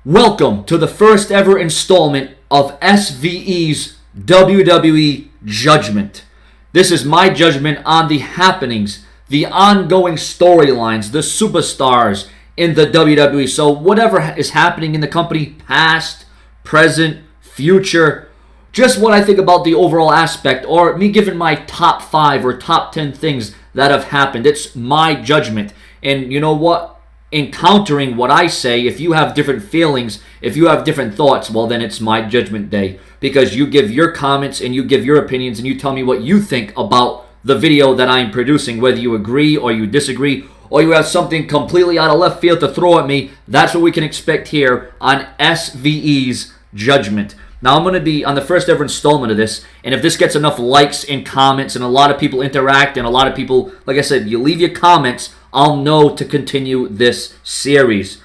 Welcome to the first ever installment of SVE'S WWE Judgment. This is my judgment on the happenings, the ongoing storylines, the superstars in the WWE. So whatever is happening in the company, past, present, future, just what I think about the overall aspect, or me giving my top 5 or top 10 things that have happened. It's my judgment. And you know what? Encountering what I say, if you have different feelings, if you have different thoughts, well, then it's my judgment day, because you give your comments and you give your opinions and you tell me what you think about the video that I'm producing, whether you agree or you disagree or you have something completely out of left field to throw at me. That's what we can expect here on SVE'S Judgment. Now, I'm going to be on the first ever installment of this, and if this gets enough likes and comments and a lot of people interact and a lot of people, like I said, you leave your comments, I'll know to continue this series.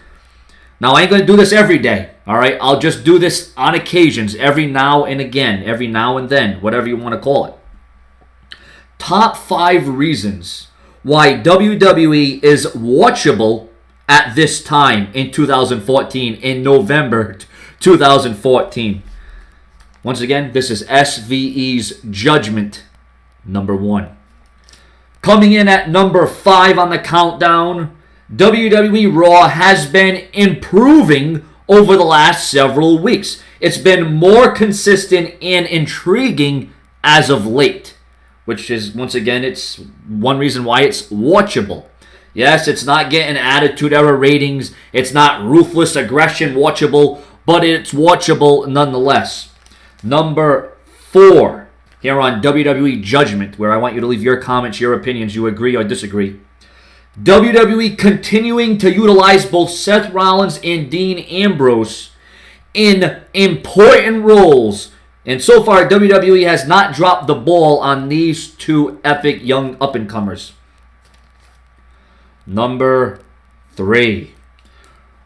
Now, I ain't going to do this every day, all right? I'll just do this on occasions, every now and again, every now and then, whatever you want to call it. Top 5 reasons why WWE is watchable at this time in 2014, in November 2014. Once again, this is SVE'S Judgment, number 1. Coming in at number 5 on the countdown, WWE Raw has been improving over the last several weeks. It's been more consistent and intriguing as of late, which is, once again, it's one reason why it's watchable. Yes, it's not getting Attitude Era ratings. It's not ruthless aggression watchable, but it's watchable nonetheless. Number 4. Here on WWE Judgment, where I want you to leave your comments, your opinions, you agree or disagree. WWE continuing to utilize both Seth Rollins and Dean Ambrose in important roles. And so far, WWE has not dropped the ball on these two epic young up-and-comers. Number 3.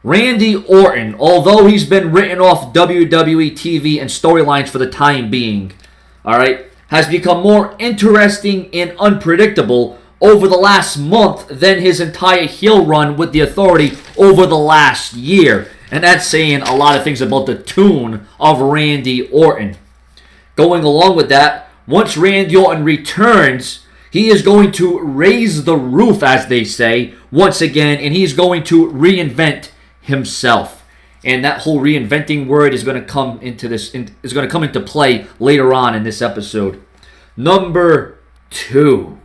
Randy Orton, although he's been written off WWE TV and storylines for the time being, all right, has become more interesting and unpredictable over the last month than his entire heel run with the Authority over the last year. And that's saying a lot of things about the tune of Randy Orton. Going along with that, once Randy Orton returns, he is going to raise the roof, as they say, once again, and he's going to reinvent himself. And that whole reinventing word is going to come into play later on in this episode. Number 2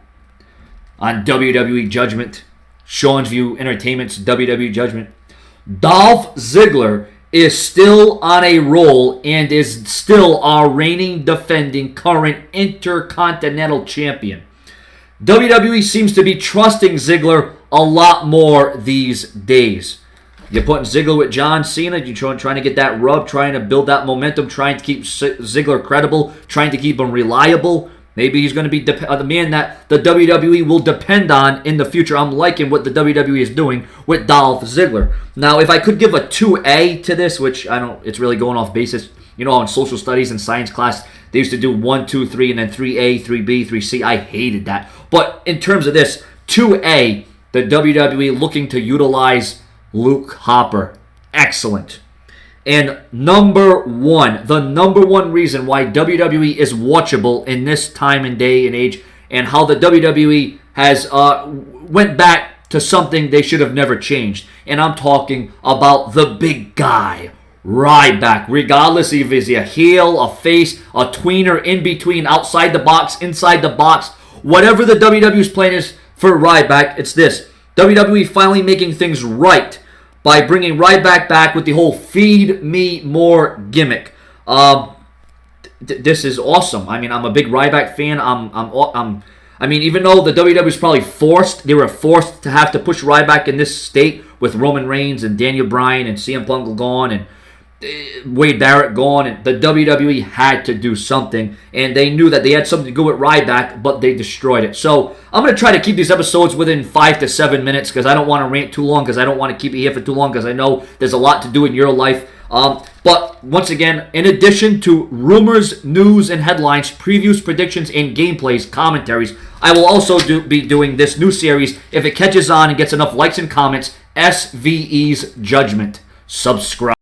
on WWE Judgment, Sean's View Entertainment's WWE Judgment. Dolph Ziggler is still on a roll and is still our reigning, defending, current Intercontinental Champion. WWE seems to be trusting Ziggler a lot more these days. You're putting Ziggler with John Cena. You're trying to get that rub, trying to build that momentum, trying to keep Ziggler credible, trying to keep him reliable. Maybe he's going to be the man that the WWE will depend on in the future. I'm liking what the WWE is doing with Dolph Ziggler. Now, if I could give a 2A to this, which I don't, it's really going off basis. You know, in social studies and science class, they used to do 1, 2, 3, and then 3A, 3B, 3C. I hated that. But in terms of this, 2A, the WWE looking to utilize Luke Harper. Excellent. And number 1, the number 1 reason why WWE is watchable in this time and day and age, and how the WWE has went back to something they should have never changed. And I'm talking about the big guy, Ryback. Regardless if he's a heel, a face, a tweener, in between, outside the box, inside the box, whatever the WWE's plan is for Ryback, it's this. WWE finally making things right by bringing Ryback back with the whole feed me more gimmick. This is awesome. I mean, I'm a big Ryback fan. I mean, even though the WWE was probably forced, they were forced to have to push Ryback in this state with Roman Reigns and Daniel Bryan and CM Punk gone and Wade Barrett gone, and the WWE had to do something, and they knew that they had something to go with Ryback, but they destroyed it. So I'm going to try to keep these episodes within 5 to 7 minutes, because I don't want to rant too long, because I don't want to keep you here for too long, because I know there's a lot to do in your life. But once again, in addition to rumors, news, and headlines, previews, predictions, and gameplays, commentaries, I will also be doing this new series. If it catches on and gets enough likes and comments, SVE'S Judgment. Subscribe.